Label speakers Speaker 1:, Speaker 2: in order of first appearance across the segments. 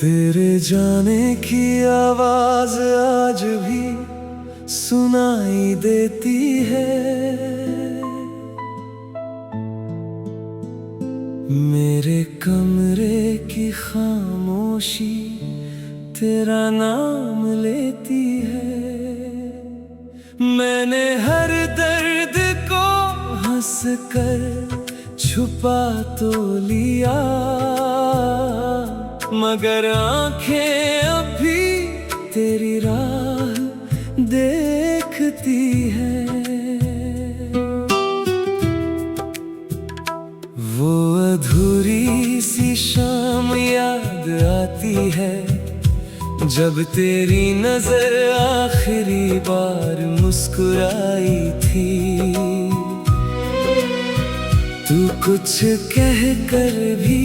Speaker 1: तेरे जाने की आवाज आज भी सुनाई देती है। मेरे कमरे की खामोशी तेरा नाम लेती है। मैंने हर दर्द को हंस कर छुपा तो लिया, मगर आंखें अभी तेरी राह देखती है। वो अधूरी सी शाम याद आती है, जब तेरी नजर आखिरी बार मुस्कुराई थी। तू कुछ कह कर भी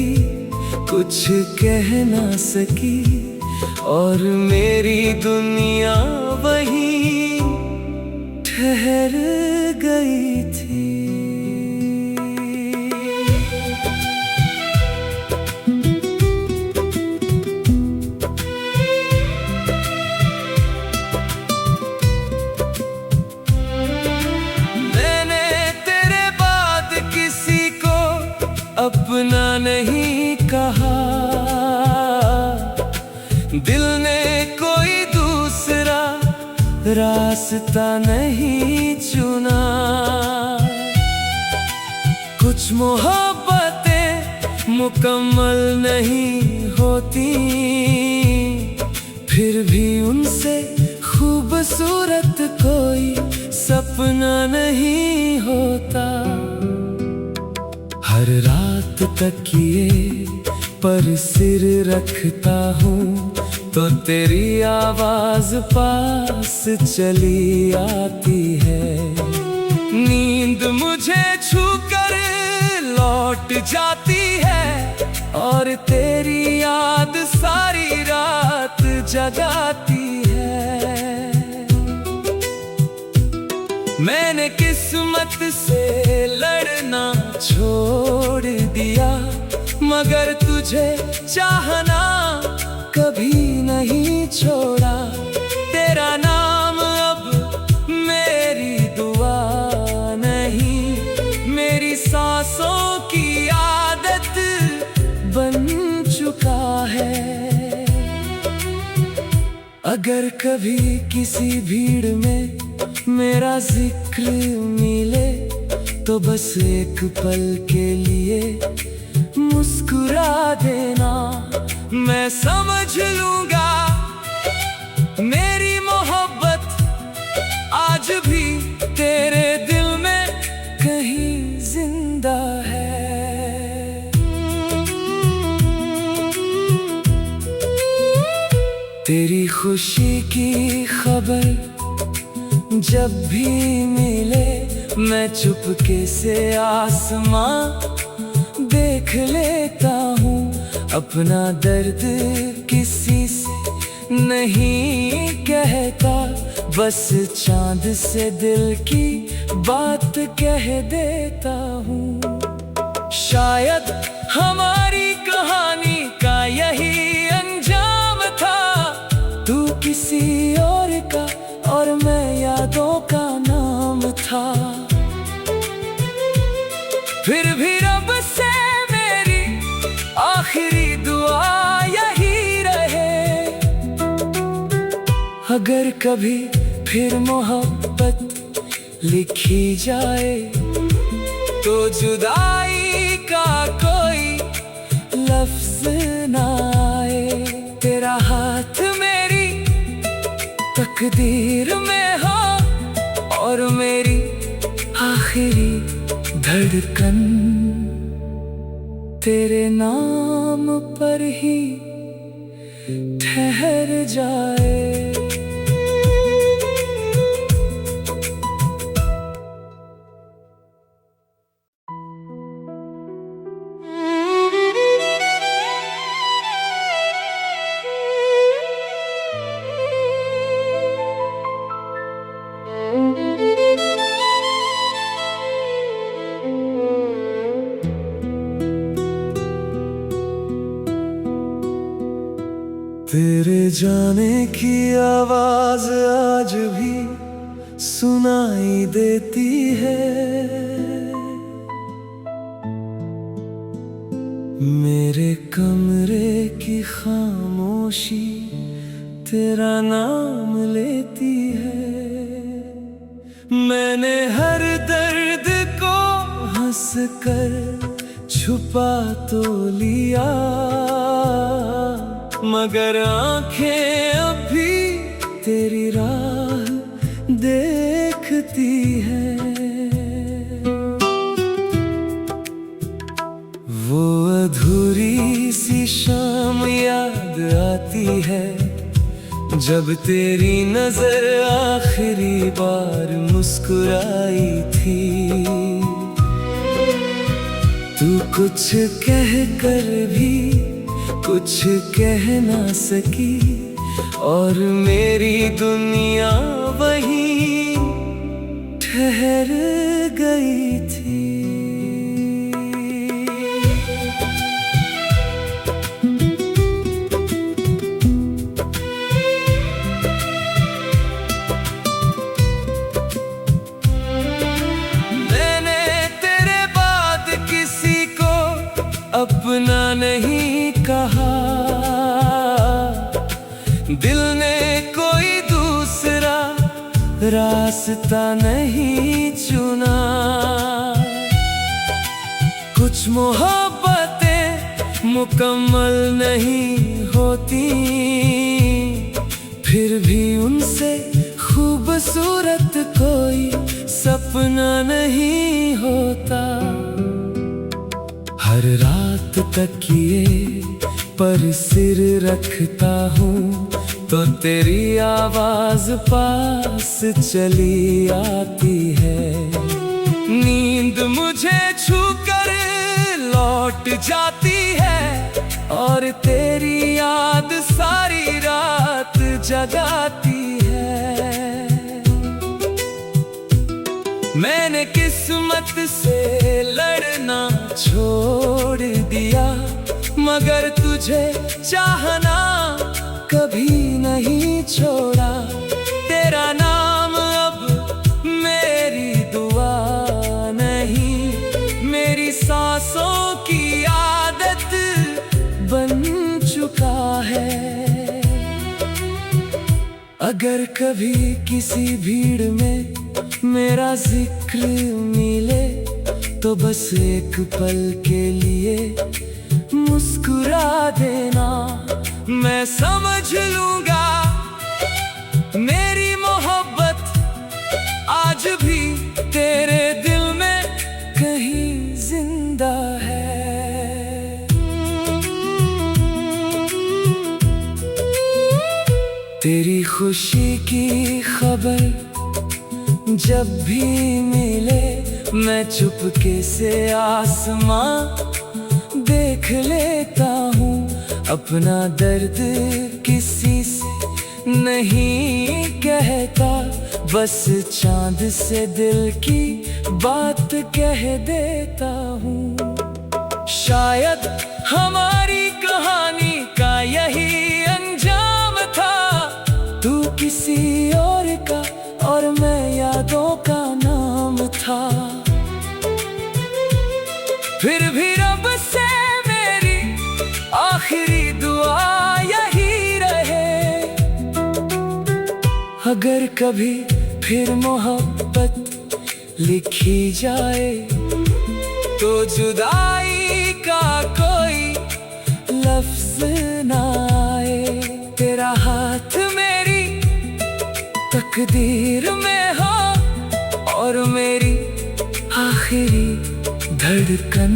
Speaker 1: कुछ कह ना सकी, और मेरी दुनिया वहीं ठहर गई थी। मैंने तेरे बाद किसी को अपना नहीं कहा, दिल ने कोई दूसरा रास्ता नहीं चुना। कुछ मोहब्बतें मुकम्मल नहीं होती, फिर भी उनसे खूबसूरत कोई सपना नहीं होता। हर रात तकिए पर सिर रखता हूँ तो तेरी आवाज पास चली आती है। नींद मुझे छूकर लौट जाती है, और तेरी याद सारी रात जगाती है। मैंने किस्मत से लड़ना छोड़ दिया, मगर तुझे चाहना कभी नहीं छोड़ा। तेरा नाम अब मेरी दुआ नहीं, मेरी सांसों की आदत बन चुका है। अगर कभी किसी भीड़ में मेरा जिक्र मिले, तो बस एक पल के लिए मुस्कुरा देना। मैं समझ लूंगा मेरी मोहब्बत आज भी तेरे दिल में कहीं जिंदा है। तेरी खुशी की खबर जब भी मिले, मैं चुपके से आसमां देख लेता हूँ। अपना दर्द किसी से नहीं कहता, बस चांद से दिल की बात कह देता हूँ। शायद हमारी कहानी का यही अंजाम था, तू किसी और का और मैं यादों का नाम था। फिर भी रब से मेरी आखिरी दुआ यही रहे, अगर कभी फिर मोहब्बत लिखी जाए, तो जुदाई का कोई लफ्ज ना आए। तेरा हाथ मेरी तकदीर में हो, और मेरी आखिरी धड़कन तेरे नाम पर ही ठहर जाए। तेरे जाने की आवाज आज भी सुनाई देती है। मेरे कमरे की खामोशी तेरा नाम लेती है। मैंने हर दर्द को हंस कर छुपा तो लिया, मगर आंखें अभी तेरी राह देखती है। वो अधूरी सी शाम याद आती है, जब तेरी नजर आखिरी बार मुस्कुराई थी। तू कुछ कह कर भी कुछ कह ना सकी, और मेरी दुनिया वहीं ठहर गई थी। मैंने तेरे बाद किसी को अपना नहीं कहा, दिल ने कोई दूसरा रास्ता नहीं चुना। कुछ मोहब्बतें मुकम्मल नहीं होती, फिर भी उनसे खूबसूरत कोई सपना नहीं होता। हर रात तकिए पर सिर रखता हूँ, तो तेरी आवाज पास चली आती है। नींद मुझे छूकर लौट जाती है, और तेरी याद सारी रात जगाती है। मैंने किस्मत से लड़ना छोड़ दिया, मगर तुझे चाहना कभी नहीं छोड़ा। तेरा नाम अब मेरी दुआ नहीं, मेरी सांसों की आदत बन चुका है। अगर कभी किसी भीड़ में मेरा जिक्र मिले, तो बस एक पल के लिए मुस्कुरा देना। मैं समझ लूंगा मेरी मोहब्बत आज भी तेरे दिल में कहीं जिंदा है। तेरी खुशी की खबर जब भी मिले, मैं चुपके से आसमां देख लेता हूँ। अपना दर्द किसी से नहीं कहता, बस चांद से दिल की बात कह देता हूँ। शायद हमारी कहानी का यही अंजाम था, तू किसी और का और मैं यादों का नाम था। फिर भी रब से मेरी आखिरी दुआ यही रहे, अगर कभी फिर मोहब्बत लिखी जाए, तो जुदाई का कोई लफ्ज ना आए। तेरा हाथ मेरी तकदीर में हो, और मेरी आखिरी धड़कन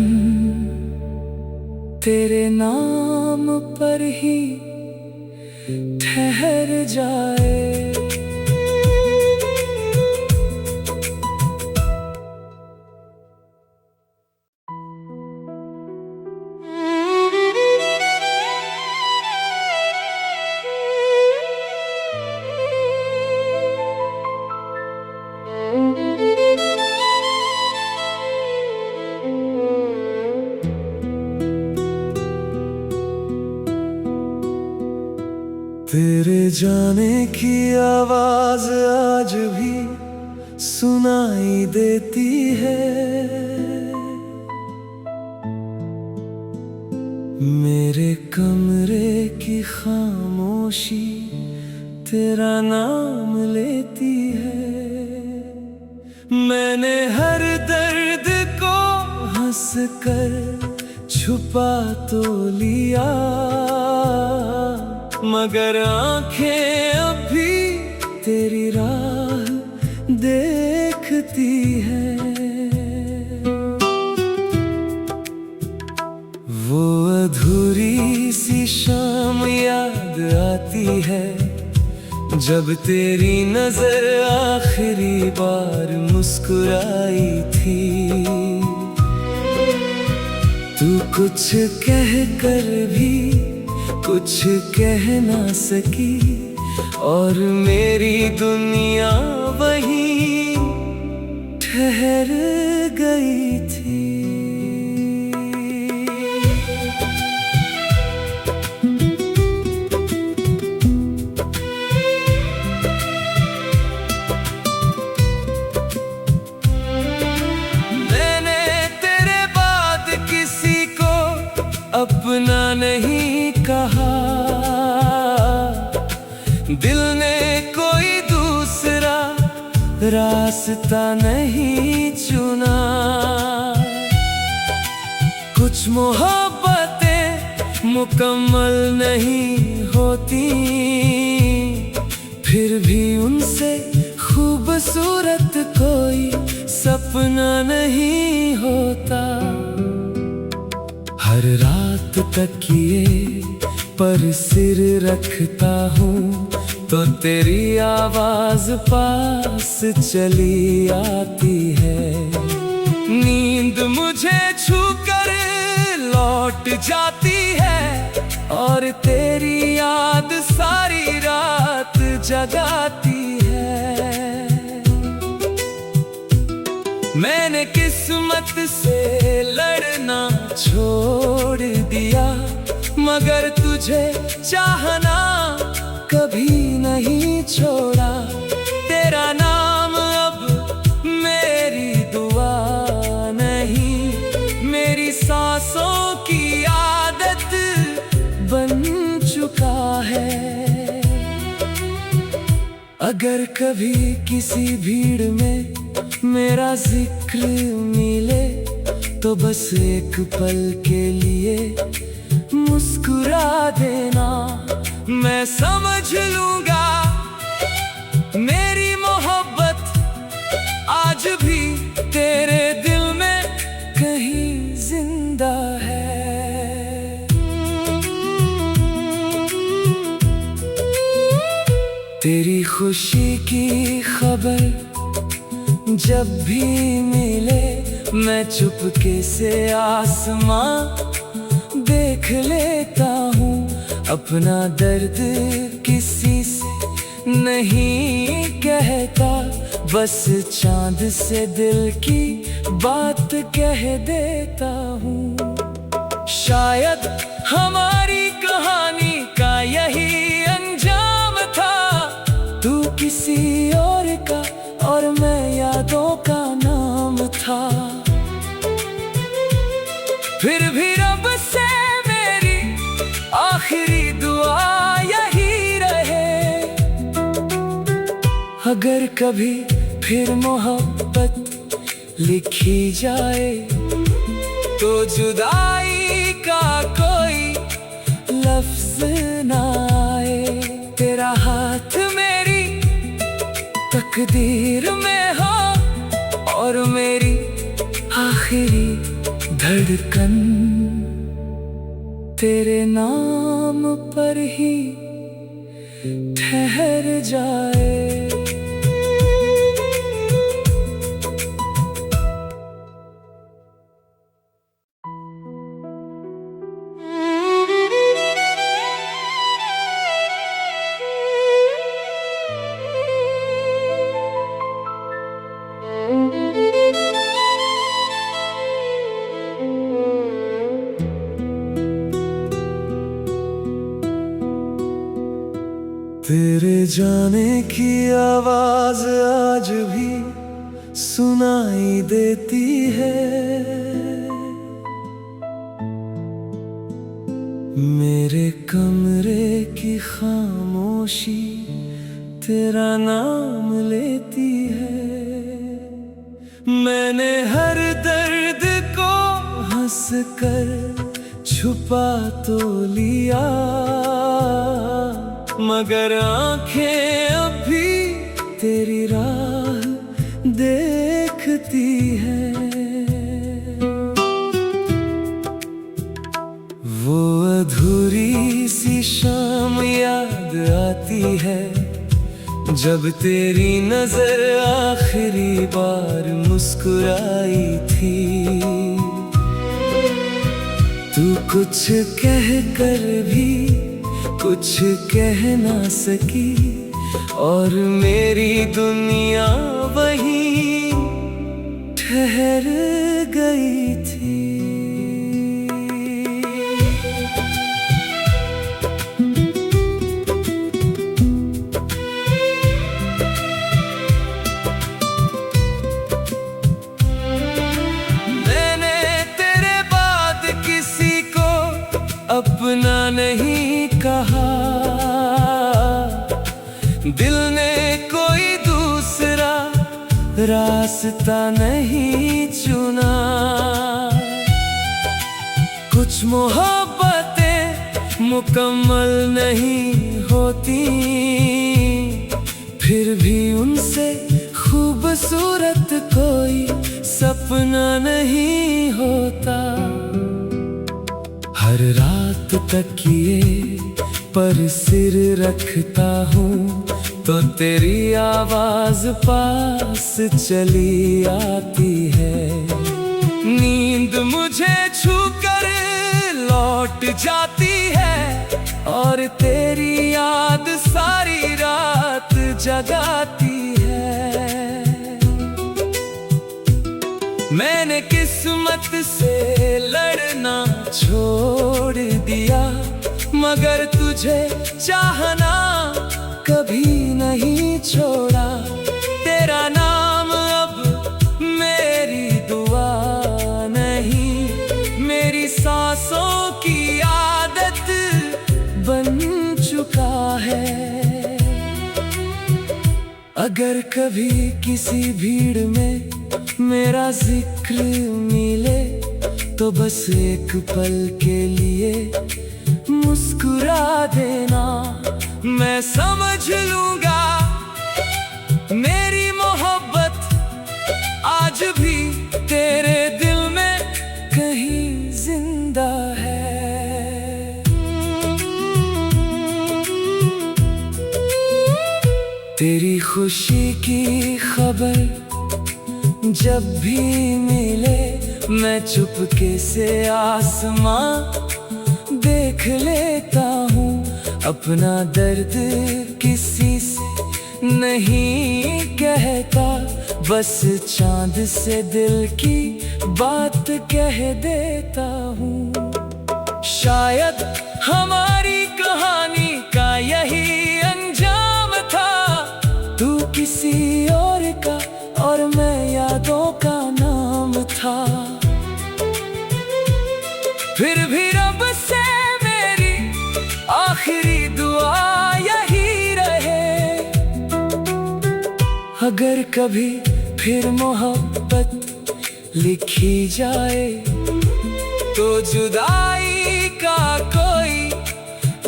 Speaker 1: तेरे नाम पर ही ठहर जाए। तेरे जाने की आवाज आज भी सुनाई देती है। मेरे कमरे की खामोशी तेरा नाम लेती है। मैंने हर दर्द को हंस कर छुपा तो लिया, मगर आंखें अभी तेरी राह देखती है। वो अधूरी सी शाम याद आती है, जब तेरी नजर आखिरी बार मुस्कुराई थी। तू कुछ कह कर भी कुछ कह ना सकी, और मेरी दुनिया वहीं ठहर गई थी। मैंने तेरे बाद किसी को अपना नहीं कहा, दिल ने कोई दूसरा रास्ता नहीं चुना। कुछ मोहब्बतें मुकम्मल नहीं होती, फिर भी उनसे खूबसूरत कोई सपना नहीं होता। हर रात तकिए पर सिर रखता हूँ तो तेरी आवाज पास चली आती है। नींद मुझे छूकर लौट जाती है, और तेरी याद सारी रात जगाती है। मैंने किस्मत से लड़ना छोड़ दिया, मगर तुझे चाहना कभी नहीं छोड़ा। तेरा नाम अब मेरी दुआ नहीं, मेरी सांसों की आदत बन चुका है। अगर कभी किसी भीड़ में मेरा जिक्र मिले, तो बस एक पल के लिए मुस्कुरा देना। मैं समझ लूंगा मेरी मोहब्बत आज भी तेरे दिल में कहीं जिंदा है। तेरी खुशी की खबर जब भी मिले, मैं चुपके से आसमां देख लेता हूँ। अपना दर्द किसी से नहीं कहता, बस चांद से दिल की बात कह देता हूँ। शायद हमारी कहानी का यही अंजाम था, तू किसी और का और मैं यादों का नाम था। फिर भी रब से मेरी आखिरी दुआ यही रहे, अगर कभी फिर मोहब्बत लिखी जाए, तो जुदाई का कोई लफ्ज ना आए। तेरा हाथ मेरी तकदीर में हो, और मेरी आखिरी धड़कन तेरे नाम पर ही ठहर जाए। तेरे जाने की आवाज आज भी सुनाई देती है। मेरे कमरे की खामोशी तेरा नाम लेती है। मैंने हर दर्द को हंस कर छुपा तो लिया, मगर आंखें अभी तेरी राह देखती है। वो अधूरी सी शाम याद आती है जब तेरी नजर आखिरी बार मुस्कुराई थी। तू कुछ कह कर भी कुछ कह ना सकी और मेरी दुनिया वहीं ठहर गई थी। मैंने तेरे बाद किसी को अपना नहीं कहा, दिल ने कोई दूसरा रास्ता नहीं चुना। कुछ मोहब्बतें मुकम्मल नहीं होती, फिर भी उनसे खूबसूरत कोई सपना नहीं होता। हर रात तकिए पर सिर रखता हूँ तो तेरी आवाज पास चली आती है। नींद मुझे छूकर लौट जाती है और तेरी याद सारी रात जगाती है। मैंने किस्मत से लड़ना छोड़ दिया, मगर तुझे चाहना कभी नहीं छोड़ा। तेरा नाम अब मेरी दुआ नहीं, मेरी सांसों की आदत बन चुका है। अगर कभी किसी भीड़ में मेरा जिक्र मिले तो बस एक पल के लिए मुस्कुरा देना। मैं समझ लूंगा मेरी मोहब्बत आज भी तेरे दिल में कहीं जिंदा है। तेरी खुशी की खबर जब भी मिले मैं चुपके से आसमां देख लेता हूँ। अपना दर्द किसी से नहीं कहता, बस चांद से दिल की बात कह देता हूँ। शायद हमारी कहानी का यही अंजाम था, तू किसी और का और मैं यादों का नाम था। फिर भी रब से मेरी आखिरी दुआ यही रहे, अगर कभी फिर मोहब्बत लिखी जाए तो जुदाई का कोई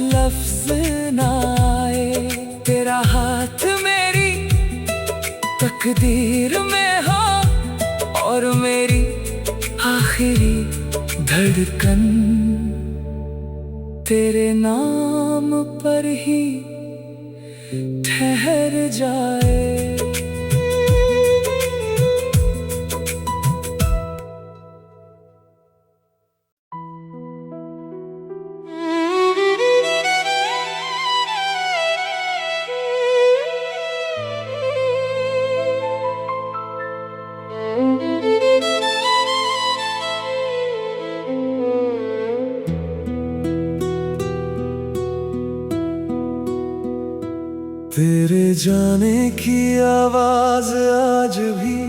Speaker 1: लफ्ज ना आए। तेरा हाथ मेरी तकदीर में हो और मेरी आखिरी धड़कन तेरे नाम पर ही ठहर जाए। तेरे जाने की आवाज आज भी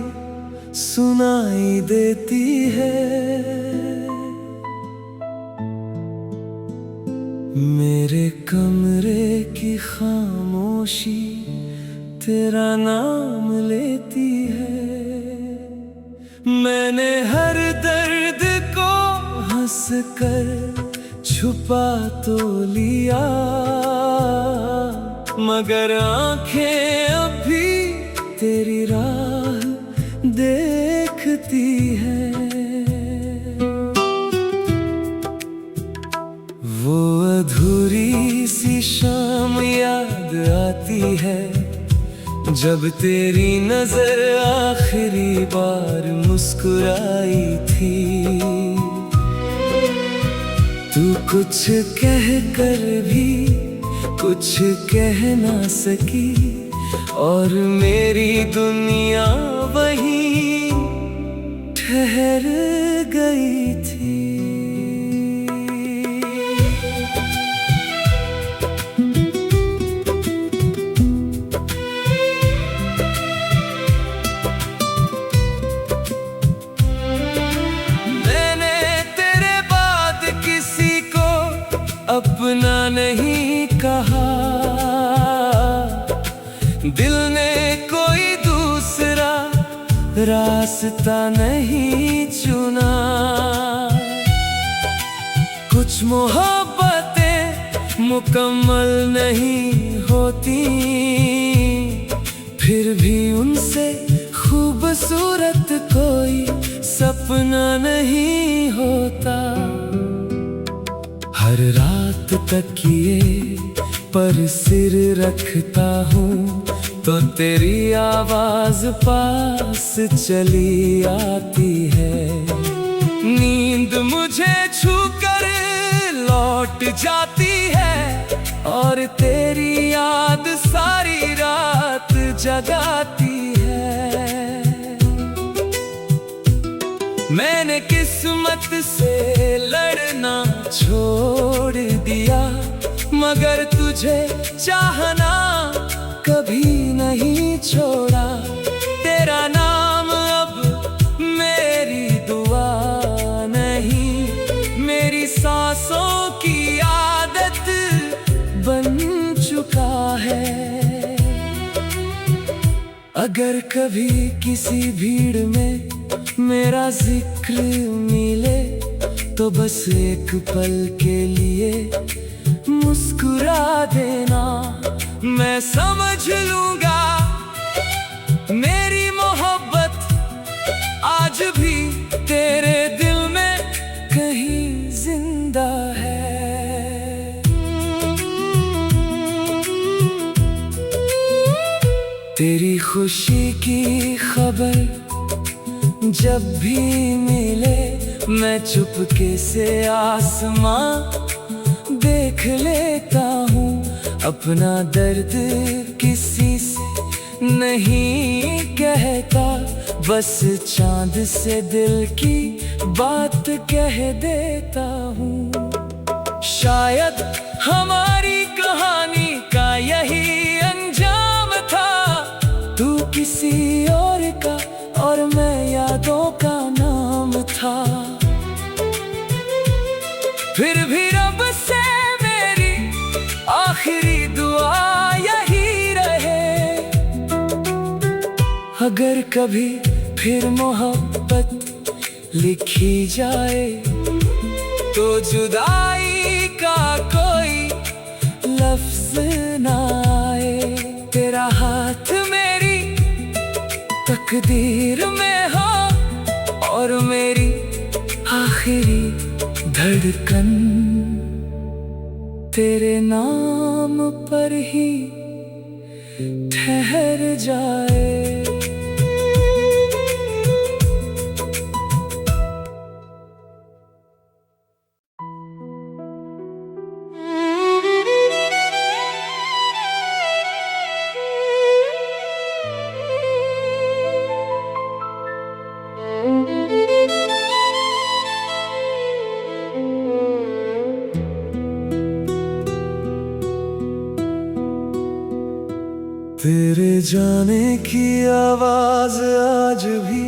Speaker 1: सुनाई देती है। मेरे कमरे की खामोशी तेरा नाम लेती है। मैंने हर दर्द को हंस कर छुपा तो लिया, मगर आंखें अभी तेरी राह देखती है। वो अधूरी सी शाम याद आती है, जब तेरी नजर आखिरी बार मुस्कुराई थी। तू कुछ कह कर भी कुछ कह ना सकी, और मेरी दुनिया वहीं ठहर गई थी। मैंने तेरे बाद किसी को अपना नहीं कहा, दिल ने कोई दूसरा रास्ता नहीं चुना। कुछ मोहब्बतें मुकम्मल नहीं होती, फिर भी उनसे खूबसूरत कोई सपना नहीं होता। हर रात तकिए पर सिर रखता हूँ तो तेरी आवाज पास चली आती है। नींद मुझे छूकर लौट जाती है, और तेरी याद सारी रात जगाती है। मैंने किस्मत से लड़ना छोड़ दिया, मगर तुझे चाहना कभी नहीं छोड़ा। तेरा नाम अब मेरी दुआ नहीं, मेरी सांसों की आदत बन चुका है। अगर कभी किसी भीड़ में मेरा जिक्र मिले, तो बस एक पल के लिए मुस्कुरा देना। मैं समझ लूंगा मेरी मोहब्बत आज भी तेरे दिल में कहीं जिंदा है। तेरी खुशी की खबर जब भी मिले, मैं चुपके से आसमां देख लेता हूँ। अपना दर्द किसी से नहीं कहता, बस चांद से दिल की बात कह देता हूँ। शायद हमारी कहानी का यही अंजाम था, तू किसी और का और मैं यादों का नाम था। फिर भी रब से मेरी आखिरी दुआ यही रहे, अगर कभी फिर मोहब्बत लिखी जाए, तो जुदाई का कोई लफ्ज ना आए। तेरा हाथ मेरी तकदीर में हो, और मेरी आखिरी धड़कन तेरे नाम पर ही ठहर जाए। जाने की आवाज आज भी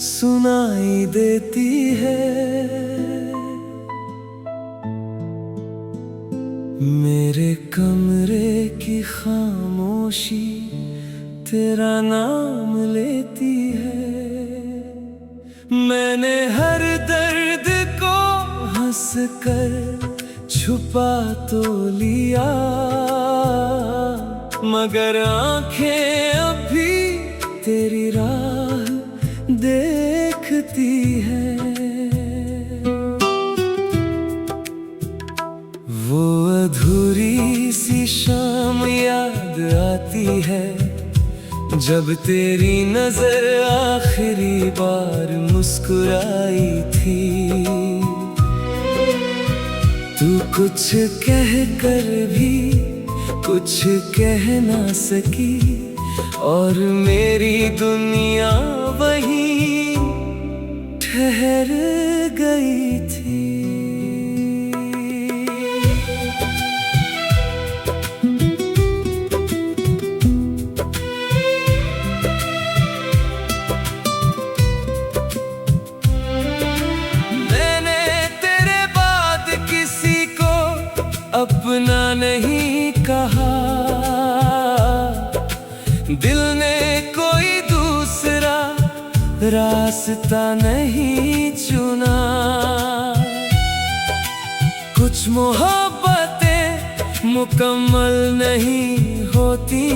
Speaker 1: सुनाई देती है। मेरे कमरे की खामोशी तेरा नाम लेती है। मैंने हर दर्द को हंस कर छुपा तो लिया, मगर आंखें अभी तेरी राह देखती है। वो अधूरी सी शाम याद आती है, जब तेरी नजर आखिरी बार मुस्कुराई थी। तू कुछ कह कर भी कुछ कह ना सकी, और मेरी दुनिया वहीं ठहर गई थी। अपना नहीं कहा, दिल ने कोई दूसरा रास्ता नहीं चुना। कुछ मोहब्बतें मुकम्मल नहीं होती,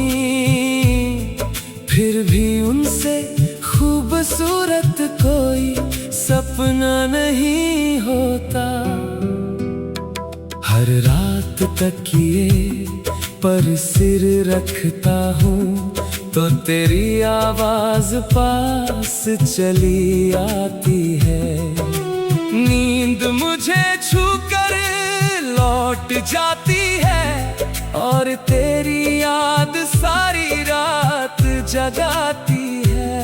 Speaker 1: फिर भी उनसे खूबसूरत कोई सपना नहीं होता। हर रात तकिए पर सिर रखता हूँ तो तेरी आवाज पास चली आती है। नींद मुझे छूकर लौट जाती है, और तेरी याद सारी रात जगाती है।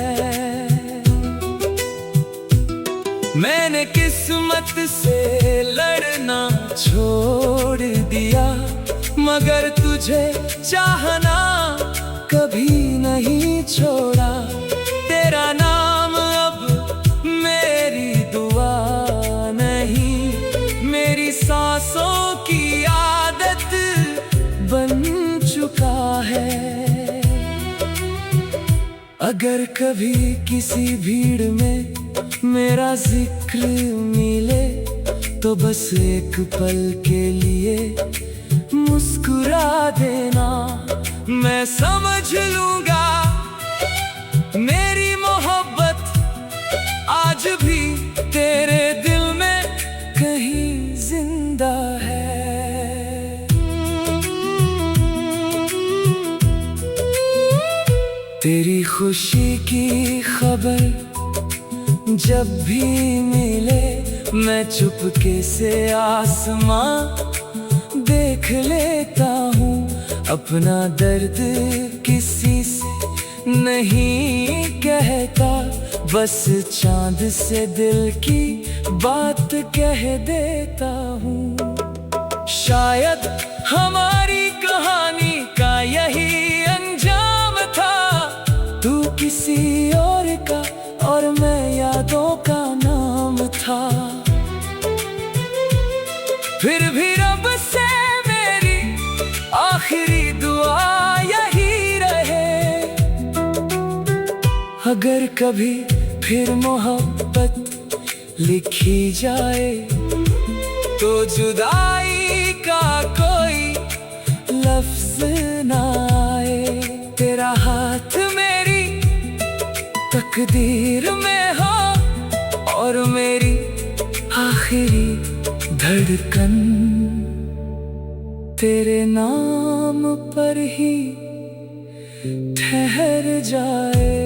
Speaker 1: मैंने किस्मत से लड़ना छोड़ दिया, मगर तुझे चाहना कभी नहीं छोड़ा। तेरा नाम अब मेरी दुआ नहीं, मेरी सांसों की आदत बन चुका है। अगर कभी किसी भीड़ में मेरा जिक्र मिले, तो बस एक पल के लिए मुस्कुरा देना। मैं समझ लूंगा मेरी मोहब्बत आज भी तेरे दिल में कहीं जिंदा है। तेरी खुशी की खबर जब भी मिले, मैं चुपके से आसमां देख लेता हूँ। अपना दर्द किसी से नहीं कहता, बस चांद से दिल की बात कह देता हूँ। शायद हमारी कहानी का यही अंजाम था, तू किसी और का और मैं यादों का नाम था। फिर भी रब से मेरी आखिरी दुआ यही रहे, अगर कभी फिर मोहब्बत लिखी जाए, तो जुदाई का कोई लफ्ज ना आए। तेरा हाथ मेरी तकदीर में हो, और मेरी आखिरी धड़कन तेरे नाम पर ही ठहर जाए।